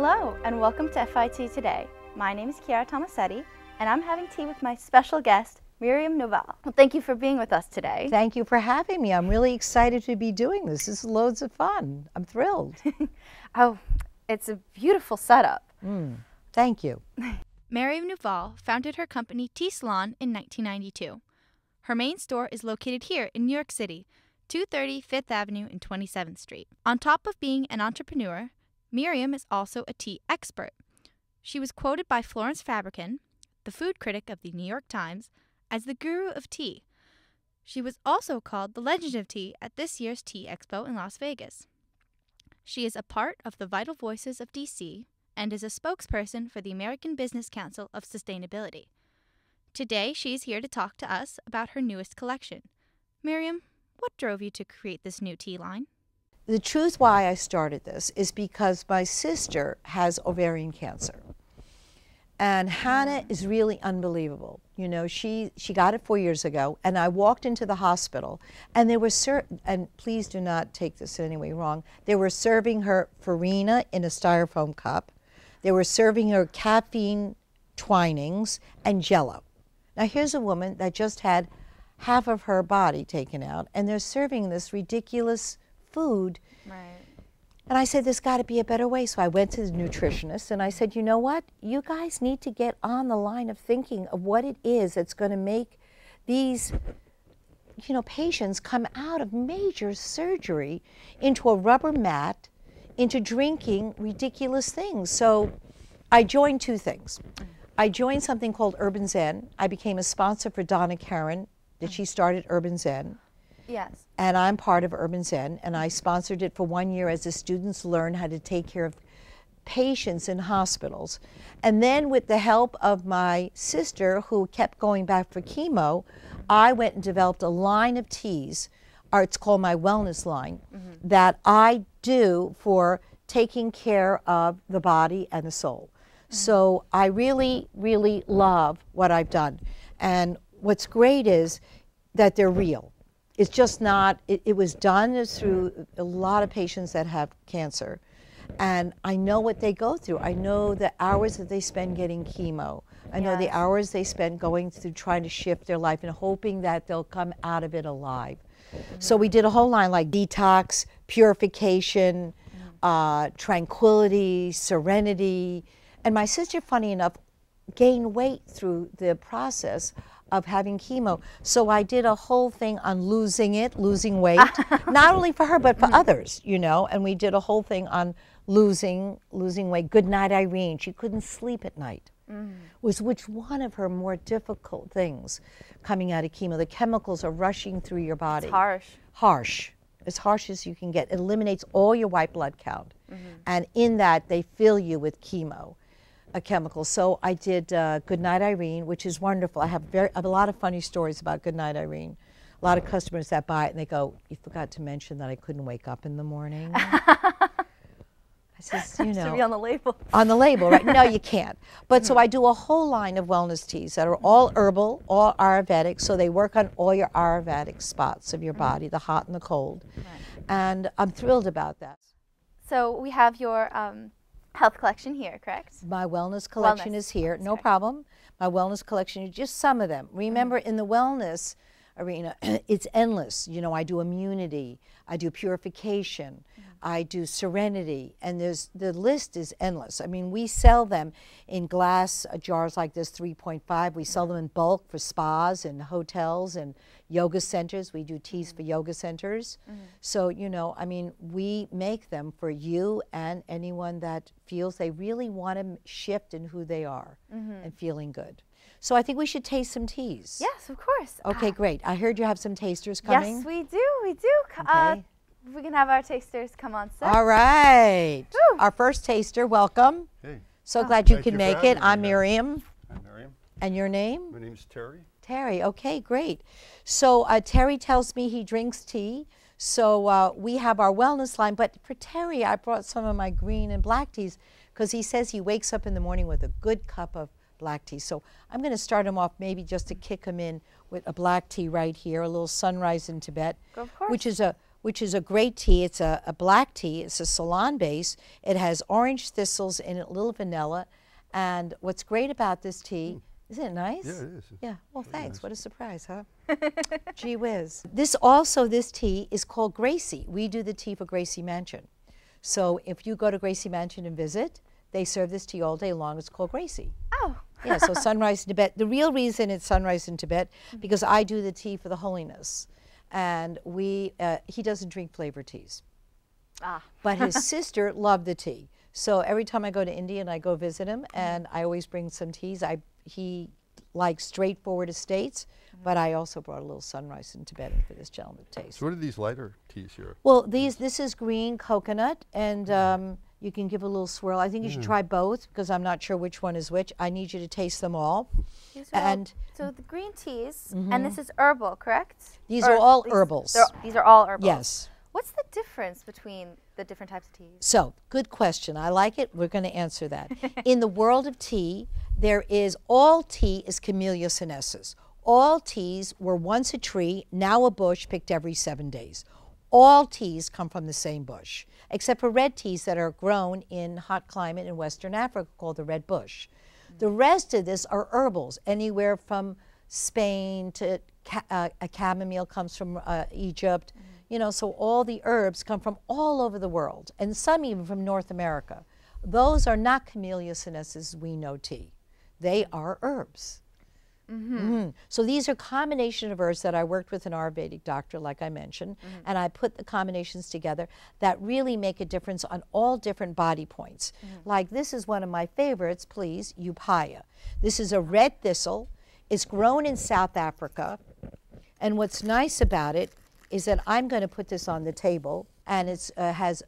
Hello and welcome to FIT Today. My name is Chiara Tomasetti and I'm having tea with my special guest, Miriam Noval. Well, thank you for being with us today. Thank you for having me. I'm really excited to be doing this. This is loads of fun. I'm thrilled. Oh, it's a beautiful setup. Thank you. Miriam Noval founded her company Tea Salon in 1992. Her main store is located here in New York City, 230 Fifth Avenue and 27th Street. On top of being an entrepreneur, Miriam is also a tea expert. She was quoted by Florence Fabricant, the food critic of the New York Times, as the guru of tea. She was also called the Legend of Tea at this year's Tea Expo in Las Vegas. She is a part of the Vital Voices of DC and is a spokesperson for the American Business Council of Sustainability. Today, she is here to talk to us about her newest collection. Miriam, what drove you to create this new tea line? The truth why I started this is because my sister has ovarian cancer. And Hannah is really unbelievable. You know, she got it 4 years ago, and I walked into the hospital, and they were and please do not take this in any way wrong, they were serving her farina in a styrofoam cup. They were serving her caffeine twinings and Jell-O. Now here's a woman that just had half of her body taken out, and they're serving this ridiculous food. Right. And I said, there's got to be a better way. So I went to the nutritionist and I said, you know what? You guys need to get on the line of thinking of what it is that's going to make these, patients come out of major surgery into a rubber mat, into drinking ridiculous things. So I joined two things. I joined something called Urban Zen. I became a sponsor for Donna Karan, that she started Urban Zen. Yes. And I'm part of Urban Zen, and I sponsored it for 1 year as the students learn how to take care of patients in hospitals. And then with the help of my sister, who kept going back for chemo, I went and developed a line of teas, or it's called my wellness line, that I do for taking care of the body and the soul. So I really, really love what I've done. And what's great is that they're real. It's just not, it was done through a lot of patients that have cancer. And I know what they go through. I know the hours that they spend getting chemo. I know the hours they spend going through trying to shift their life and hoping that they'll come out of it alive. So we did a whole line like detox, purification, tranquility, serenity. And my sister, funny enough, gained weight through the process of having chemo. So I did a whole thing on losing weight, not only for her, but for others, and we did a whole thing on losing weight. Good night, Irene. She couldn't sleep at night. Was which one of her more difficult things coming out of chemo. The chemicals are rushing through your body. It's harsh. Harsh. As harsh as you can get. It eliminates all your white blood count. And in that, they fill you with chemo. A chemical. So I did Goodnight Irene, which is wonderful. I have a lot of funny stories about Goodnight Irene. A lot of customers that buy it and they go, you forgot to mention that I couldn't wake up in the morning. I says, Should be on the label. On the label, right? No, you can't. But so I do a whole line of wellness teas that are all herbal, all Ayurvedic, so they work on all your Ayurvedic spots of your body, the hot and the cold. And I'm thrilled about that. So we have your health collection here, correct? My wellness collection is here. No problem. My wellness collection is just some of them. Remember, in the wellness arena, it's endless. I do immunity, I do purification, I do serenity, and the list is endless. I mean, we sell them in glass jars like this, 3.5. We sell them in bulk for spas and hotels and yoga centers. We do teas for yoga centers. So, I mean, we make them for you and anyone that feels they really want to shift in who they are and feeling good. So I think we should taste some teas. Yes, of course. Okay, great. I heard you have some tasters coming. Yes, we do. Okay. We can have our tasters come on set. All right. Woo. Our first taster, welcome. Hey. So glad you Thank can you for make having it. me. I'm Miriam. I'm Miriam. And your name? My name's Terry. Terry. Okay, great. So Terry tells me he drinks tea. So we have our wellness line. But for Terry, I brought some of my green and black teas because he says he wakes up in the morning with a good cup of black tea. So I'm going to start him off maybe just to kick him in with a black tea right here, a little sunrise in Tibet, Of course. which is a which is a great tea. It's a black tea. It's a Salon base. It has orange thistles in it, a little vanilla. And what's great about this tea, isn't it nice? Yeah, it is. Yeah, well, Very thanks. nice. What a surprise, huh? Gee whiz. This tea is called Gracie. We do the tea for Gracie Mansion. So if you go to Gracie Mansion and visit, they serve this tea all day long. It's called Gracie. Oh. Yeah, so sunrise in Tibet. The real reason it's sunrise in Tibet, because I do the tea for the holiness. And he doesn't drink flavored teas. Ah. But his sister loved the tea. So every time I go to India and I go visit him, and I always bring some teas, he likes straightforward estates, but I also brought a little sunrise in Tibetan for this gentleman to taste. So what are these lighter teas here? Well, this is green coconut, and you can give a little swirl. I think you should try both, because I'm not sure which one is which. I need you to taste them all. So the green teas, and this is herbal, correct? These are all herbals. These are all herbals. Yes. What's the difference between the different types of teas? So, good question. I like it. We're going to answer that. In the world of tea, all tea is Camellia sinensis. All teas were once a tree, now a bush picked every 7 days. All teas come from the same bush, except for red teas that are grown in hot climate in Western Africa called the red bush. The rest of this are herbals, anywhere from Spain to a chamomile comes from Egypt. You know, so all the herbs come from all over the world, and some even from North America. Those are not Camellia sinensis we know tea. They are herbs. So these are combination of herbs that I worked with an Ayurvedic doctor, like I mentioned, and I put the combinations together that really make a difference on all different body points. Like this is one of my favorites, please, Upaya. This is a red thistle. It's grown in South Africa, and what's nice about it is that I'm going to put this on the table, and it has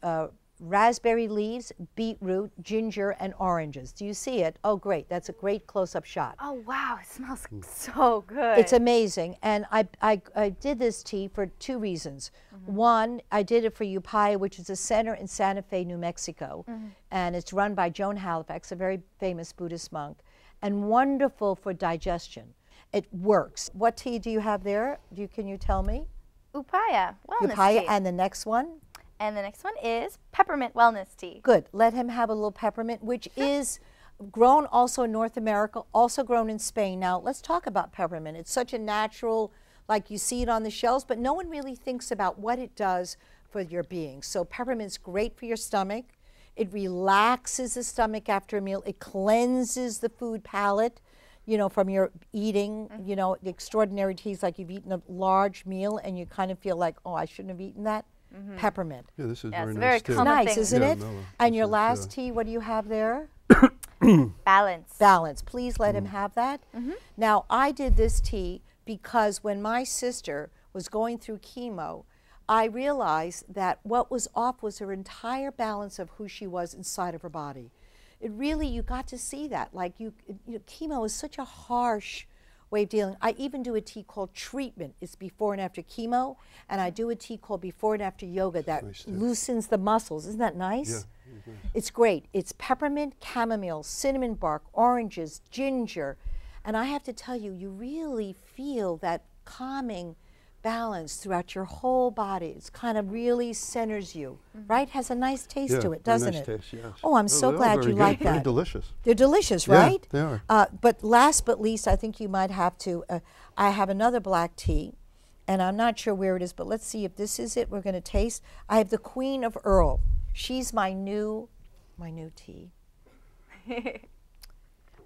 raspberry leaves, beetroot, ginger, and oranges. Do you see it? Oh, great. That's a great close-up shot. Oh, wow. It smells so good. It's amazing. And I did this tea for 2 reasons. One, I did it for Upaya, which is a center in Santa Fe, New Mexico. And it's run by Joan Halifax, a very famous Buddhist monk, and wonderful for digestion. It works. What tea do you have there? Can you tell me? Upaya wellness Upaya, tea. and the next one? And the next one is peppermint wellness tea. Good. Let him have a little peppermint, which is grown also in North America, also grown in Spain. Now, let's talk about peppermint. It's such a natural, like you see it on the shelves, but no one really thinks about what it does for your being. So peppermint's great for your stomach. It relaxes the stomach after a meal. It cleanses the food palate, you know, from your eating, you know, the extraordinary teas, like you've eaten a large meal and you kind of feel like, oh, I shouldn't have eaten that. Peppermint. Yeah, this is Yeah, very it's nice very too. common Nice, thing. isn't Yeah, it? mellow. And This your is, last tea, what do you have there? Balance. Balance. Please let him have that. Now, I did this tea because when my sister was going through chemo, I realized that what was off was her entire balance of who she was inside of her body. It really, you got to see that. Like, chemo is such a harsh way of dealing. I even do a tea called treatment. It's before and after chemo, and I do a tea called before and after yoga that Nice, loosens the muscles. Isn't that nice? Yeah, it's nice. It's great. It's peppermint, chamomile, cinnamon bark, oranges, ginger, and I have to tell you, you really feel that calming balance throughout your whole body. It's kind of really centers you, right? Has a nice taste Yeah, to it, very doesn't nice it? taste, yes. Oh, I'm so they're all glad very you good, like very that. delicious. They're delicious, Yeah, right? they are. But last but least, I think you might have to, I have another black tea, and I'm not sure where it is, but let's see if this is it. We're going to taste. I have the Queen of Earl. She's my new tea.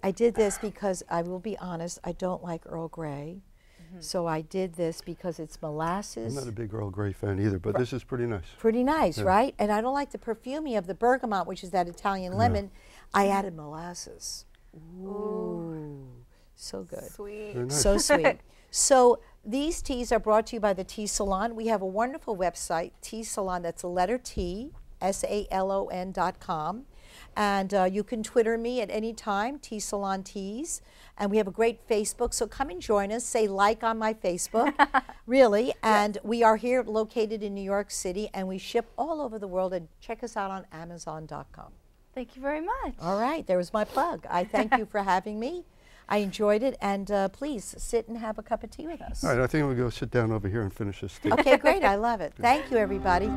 I did this because, I will be honest, I don't like Earl Grey. So I did this because it's molasses. I'm not a big Earl Grey fan either, but this is pretty nice. Pretty nice, Yeah. right? And I don't like the perfume of the bergamot, which is that Italian lemon. I added molasses. Ooh, so good. Sweet. Very nice. So sweet. So these teas are brought to you by the Tea Salon. We have a wonderful website, Tea Salon, that's a letter T, SALON.com. And you can Twitter me at any time, Tea Salon Teas. And we have a great Facebook, so come and join us. Say like on my Facebook, really. And we are here located in New York City, and we ship all over the world. And check us out on Amazon.com. Thank you very much. All right, there was my plug. I thank you for having me. I enjoyed it, and please sit and have a cup of tea with us. All right, I think we'll go sit down over here and finish this tea. Okay, great. I love it. Thank you, everybody.